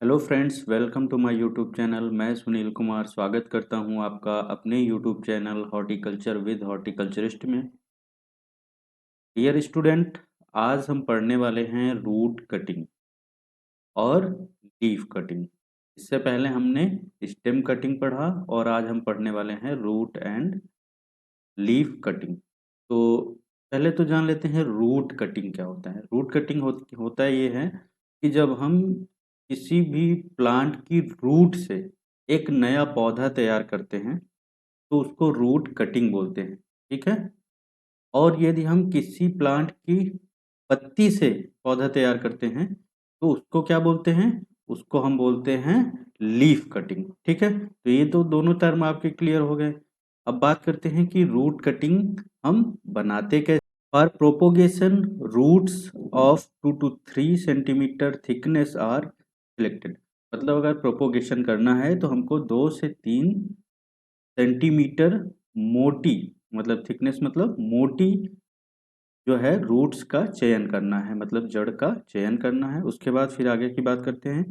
Hello friends, welcome to my YouTube channel. मैं सुनील कुमार स्वागत करता हूं आपका अपने YouTube channel horticulture with horticulturist में। डियर स्टूडेंट, आज हम पढ़ने वाले हैं रूट कटिंग और लीफ कटिंग। इससे पहले हमने स्टेम कटिंग पढ़ा और आज हम पढ़ने वाले हैं रूट एंड लीफ कटिंग। तो पहले तो जान लेते हैं रूट कटिंग क्या होता है। रूट कटिंग होता ये है कि जब हम किसी भी प्लांट की रूट से एक नया पौधा तैयार करते हैं तो उसको रूट कटिंग बोलते हैं। ठीक है। और यदि हम किसी प्लांट की पत्ती से पौधा तैयार करते हैं तो उसको क्या बोलते हैं? उसको हम बोलते हैं लीफ कटिंग। ठीक है, तो ये तो दोनों टर्म आपके क्लियर हो गए। अब बात करते हैं कि रूट कटिंग हम बनाते कैसे। For propagation roots of 2 to 3 centimetre thickness are selected. मतलब अगर प्रोपोगेशन करना है तो हमको 2 से 3 सेंटीमीटर मोटी, मतलब थिकनेस मतलब मोटी जो है रूट्स का चयन करना है, मतलब जड़ का चयन करना है। उसके बाद फिर आगे की बात करते हैं।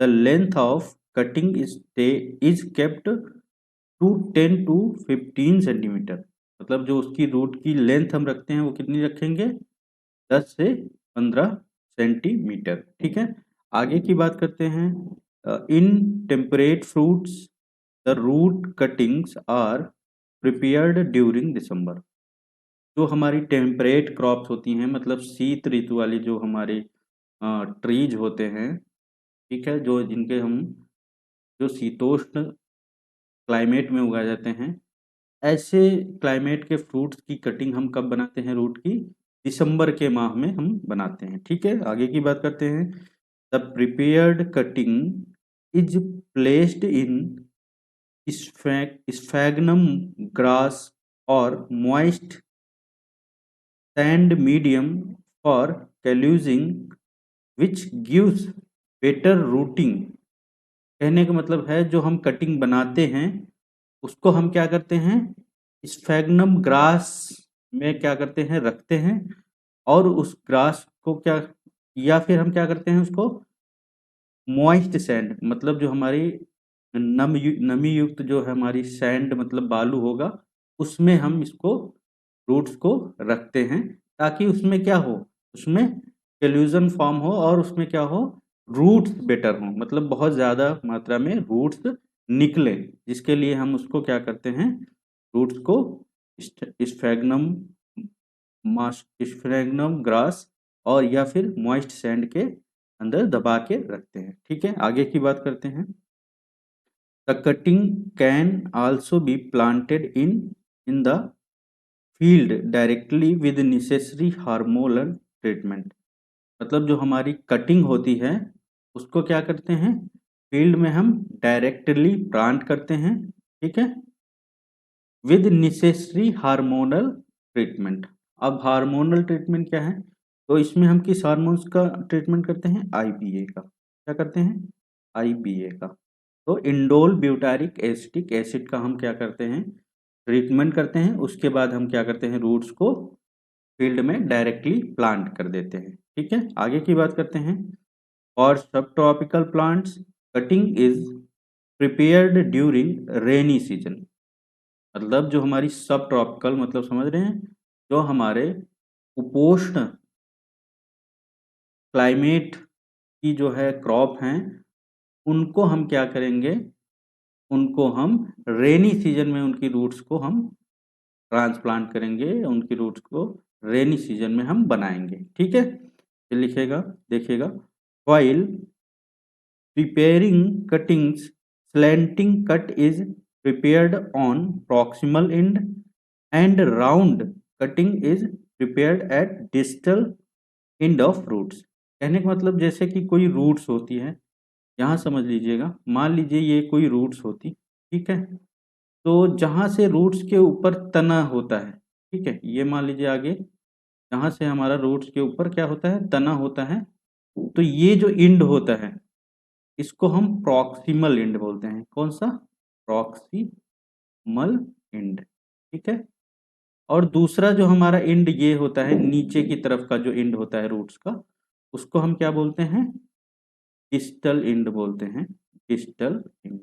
The length of cutting is kept to 10 to 15 centimetre. मतलब जो उसकी रूट की लेंथ हम रखते हैं वो कितनी रखेंगे? 10 से 15 सेंटीमीटर। ठीक है। आगे की बात करते हैं। In temperate fruits the root cuttings are prepared during December. जो हमारी टेम्परेट क्रॉप्स होती हैं, मतलब शीत ऋतु वाली जो हमारी ट्रीज होते हैं, ठीक है, जो जिनके हम जो शीतोष्ण क्लाइमेट में उगाए जाते हैं, ऐसे क्लाइमेट के फ्रूट्स की कटिंग हम कब बनाते हैं? रूट की दिसंबर के माह में हम बनाते हैं। ठीक है, आगे की बात करते हैं। The prepared cutting is placed in sphagnum grass और moist sand medium for callusing which gives better rooting. कहने का मतलब है जो हम कटिंग बनाते हैं उसको हम क्या करते हैं? स्फैग्नम ग्रास में क्या करते हैं? रखते हैं। और उस ग्रास को क्या, या फिर हम क्या करते हैं उसको मॉइस्ट सैंड, मतलब जो हमारी नमी युक्त जो है हमारी सैंड मतलब बालू होगा, उसमें हम इसको रूट्स को रखते हैं ताकि उसमें क्या हो, उसमें कैल्यूजन फॉर्म हो और उसमें क्या हो, रूट्स बेटर हो, मतलब बहुत ज़्यादा मात्रा में रूट्स निकले, जिसके लिए हम उसको क्या करते हैं? रूट्स को स्फैग्नम स्फैग्नम ग्रास और या फिर मॉइस्ट सैंड के अंदर दबा के रखते हैं। ठीक है, आगे की बात करते हैं। The cutting can also be planted in the field directly with necessary hormonal treatment. मतलब जो हमारी कटिंग होती है उसको क्या करते हैं? फील्ड में हम डायरेक्टली प्लांट करते हैं। ठीक है, विद नेसेसरी हार्मोनल ट्रीटमेंट। अब हार्मोनल ट्रीटमेंट क्या है? तो इसमें हम किस हार्मोन्स का ट्रीटमेंट करते हैं? आईबीए का। क्या करते हैं? आईबीए का। तो इंडोल ब्यूटारिक एसिटिक एसिड का हम क्या करते हैं? ट्रीटमेंट करते हैं। उसके बाद हम क्या करते हैं? रूट्स को फील्ड में डायरेक्टली प्लांट कर देते हैं। ठीक है, आगे की बात करते हैं। और सब tropical plants cutting is prepared during rainy season. मतलब जो हमारी सब ट्रॉपिकल, मतलब समझ रहे हैं, जो हमारे उपोष्ण क्लाइमेट की जो है क्रॉप हैं, उनको हम क्या करेंगे? उनको हम रेनी सीजन में उनकी रूट्स को हम ट्रांसप्लांट करेंगे, उनकी रूट्स को रेनी सीजन में हम बनाएंगे। ठीक है, ये लिखेगा, देखिएगा। While preparing cuttings, slanting cut is prepared on proximal end and round cutting is prepared at distal end of roots। कहने का मतलब जैसे कि कोई रूट्स होती है, यहाँ समझ लीजिएगा, मान लीजिए ये कोई रूट्स होती, ठीक है, तो जहाँ से रूट्स के ऊपर तना होता है, ठीक है, ये मान लीजिए आगे जहाँ से हमारा रूट्स के ऊपर क्या होता है? तना होता है। तो ये जो इंड होता है इसको हम प्रॉक्सिमल इंड बोलते हैं। कौन सा? Proximal end. ठीक है, और दूसरा जो हमारा इंड ये होता है नीचे की तरफ का जो इंड होता है रूट्स का, उसको हम क्या बोलते हैं? डिस्टल इंड बोलते हैं, डिस्टल इंड।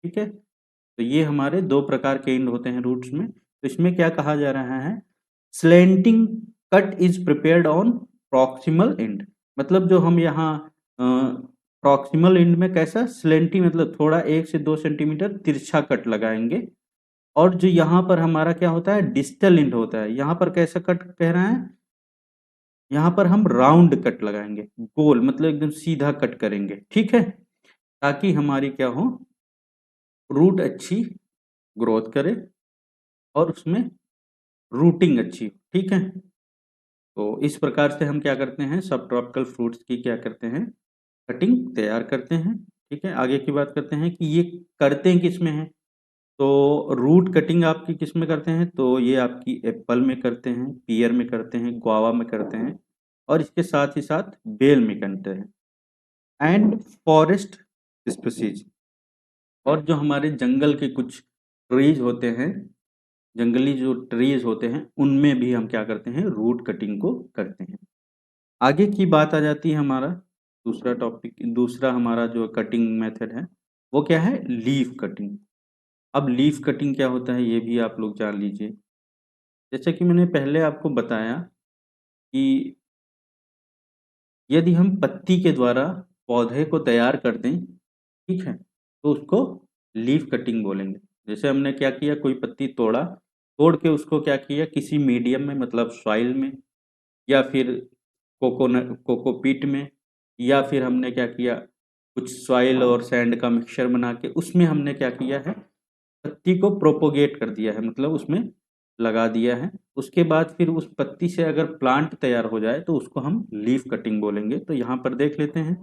ठीक है, तो ये हमारे दो प्रकार के इंड होते हैं रूट्स में। तो इसमें क्या कहा जा रहा है, slanting cut is prepared on proximal end. मतलब जो हम यहाँ प्रॉक्सिमल इंड में कैसा स्लेंटी मतलब थोड़ा 1 से 2 सेंटीमीटर तिरछा कट लगाएंगे, और जो यहाँ पर हमारा क्या होता है डिस्टल इंड होता है, यहाँ पर कैसा कट कह रहा है, यहाँ पर हम राउंड कट लगाएंगे, गोल मतलब एकदम सीधा कट करेंगे। ठीक है, ताकि हमारी क्या हो, रूट अच्छी ग्रोथ करे और उसमें रूटिंग अच्छी हो। ठीक है, तो इस प्रकार से हम क्या करते हैं, सब ट्रॉपिकल फ्रूट्स की क्या करते हैं, कटिंग तैयार करते हैं। ठीक है, आगे की बात करते हैं कि ये करते हैं किस में है। तो रूट कटिंग आपकी किस में करते हैं, तो ये आपकी एप्पल में करते हैं, पियर में करते हैं, गुआवा में करते हैं, और इसके साथ ही साथ बेल में करते हैं, एंड फॉरेस्ट स्पीसीज। और जो हमारे जंगल के कुछ ट्रीज होते हैं, जंगली जो ट्रीज होते हैं, उनमें भी हम क्या करते हैं, रूट कटिंग को करते हैं। आगे की बात आ जाती है हमारा दूसरा टॉपिक, दूसरा हमारा जो कटिंग मेथड है वो क्या है, लीफ कटिंग। अब लीफ कटिंग क्या होता है ये भी आप लोग जान लीजिए। जैसे कि मैंने पहले आपको बताया कि यदि हम पत्ती के द्वारा पौधे को तैयार कर दें, ठीक है, तो उसको लीफ कटिंग बोलेंगे। जैसे हमने क्या किया, कोई पत्ती तोड़ा, तोड़ के उसको क्या किया किसी मीडियम में मतलब सॉइल में, या फिर कोकोनट कोकोपीट में, या फिर हमने क्या किया कुछ सॉइल और सैंड का मिक्सचर बना के उसमें हमने क्या किया है, पत्ती को प्रोपोगेट कर दिया है, मतलब उसमें लगा दिया है। उसके बाद फिर उस पत्ती से अगर प्लांट तैयार हो जाए तो उसको हम लीफ कटिंग बोलेंगे। तो यहाँ पर देख लेते हैं,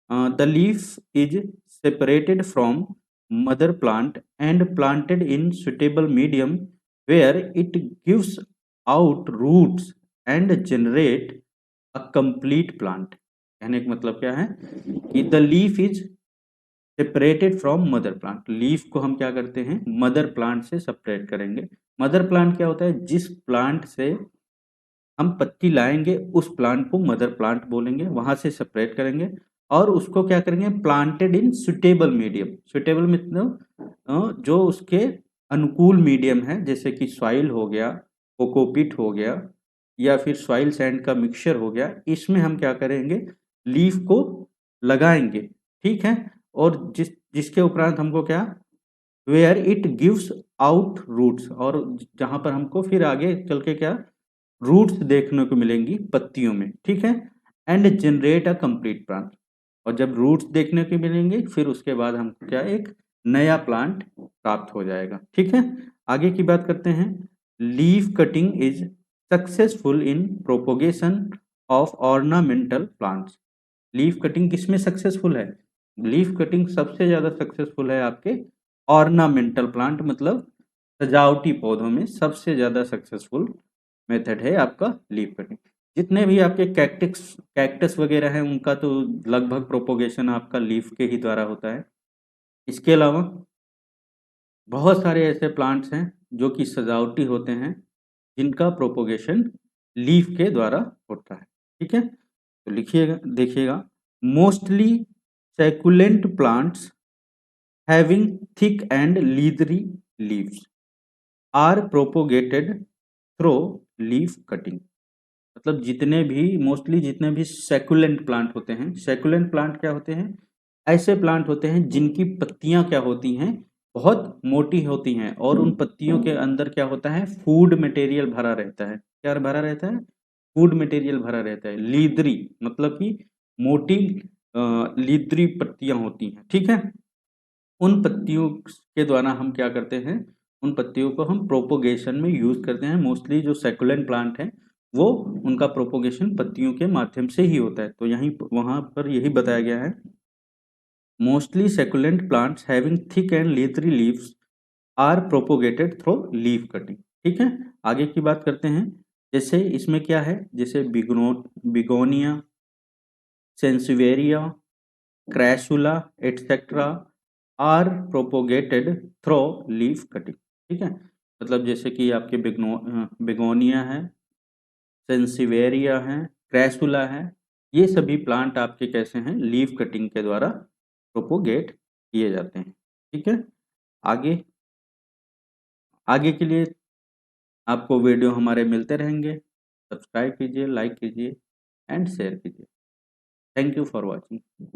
the leaf is separated from mother plant and planted in suitable medium where it gives out roots and generate a complete plant. कहने का मतलब क्या है कि the leaf is separated from mother plant. Leaf को हम क्या करते हैं, मदर प्लांट से सेपरेट करेंगे। मदर प्लांट क्या होता है, जिस प्लांट से हम पत्ती लाएंगे उस प्लांट को मदर प्लांट बोलेंगे, वहां से सेपरेट करेंगे और उसको क्या करेंगे, planted in suitable medium. Suitable मतलब जो उसके अनुकूल मीडियम है, जैसे कि सॉइल हो गया, कोकोपीट हो गया, या फिर सॉइल सैंड का मिक्सचर हो गया, इसमें हम क्या करेंगे, लीफ को लगाएंगे। ठीक है, और जिसके उपरांत हमको क्या, where it gives out roots, और जहां पर हमको फिर आगे चल के क्या रूट्स देखने को मिलेंगी पत्तियों में। ठीक है, and generate a complete plant. और जब रूट्स देखने को मिलेंगे फिर उसके बाद हमको क्या एक नया प्लांट प्राप्त हो जाएगा। ठीक है, आगे की बात करते हैं, leaf cutting is successful in propagation of ornamental plants. Leaf cutting किसमें सक्सेसफुल है, लीफ कटिंग सबसे ज्यादा सक्सेसफुल है आपके ऑर्नामेंटल प्लांट, मतलब सजावटी पौधों में सबसे ज्यादा सक्सेसफुल मेथड है आपका लीफ कटिंग। जितने भी आपके कैक्टस कैक्टस वगैरह हैं उनका तो लगभग प्रोपोगेशन आपका लीफ के ही द्वारा होता है। इसके अलावा बहुत सारे ऐसे प्लांट्स हैं जो कि सजावटी होते हैं, जिनका प्रोपोगेशन लीफ के द्वारा होता है। ठीक है, तो लिखिएगा, देखिएगा, mostly succulent plants having thick and leathery leaves are propagated through leaf cutting. मतलब जितने भी मोस्टली जितने भी सैकुलेंट प्लांट होते हैं, सैकुलेंट प्लांट क्या होते हैं, ऐसे प्लांट होते हैं जिनकी पत्तियां क्या होती हैं, बहुत मोटी होती हैं, और उन पत्तियों के अंदर क्या होता है, फूड मटेरियल भरा रहता है। क्या भरा रहता है, फूड मटेरियल भरा रहता है। लीदरी मतलब कि मोटी लीदरी पत्तियां होती हैं। ठीक है, उन पत्तियों के द्वारा हम क्या करते हैं, उन पत्तियों को हम प्रोपोगेशन में यूज करते हैं। मोस्टली जो सेकुलेंट प्लांट है वो उनका प्रोपोगेशन पत्तियों के माध्यम से ही होता है। तो यहीं वहां पर यही बताया गया है, mostly succulent plants having thick and leathery leaves are propagated through leaf cutting. ठीक है, आगे की बात करते हैं। जैसे इसमें क्या है, जैसे begonia, sansevieria, crassula etcetera are propagated through leaf cutting. ठीक है, मतलब जैसे कि आपके बिगोनिया है, सेंसिवेरिया है, क्रैसुला है, ये सभी प्लांट आपके कैसे हैं, लीफ कटिंग के द्वारा प्रोपोगेट किए जाते हैं। ठीक है, आगे आगे के लिए आपको वीडियो हमारे मिलते रहेंगे। सब्सक्राइब कीजिए, लाइक कीजिए एंड शेयर कीजिए। Thank you for watching.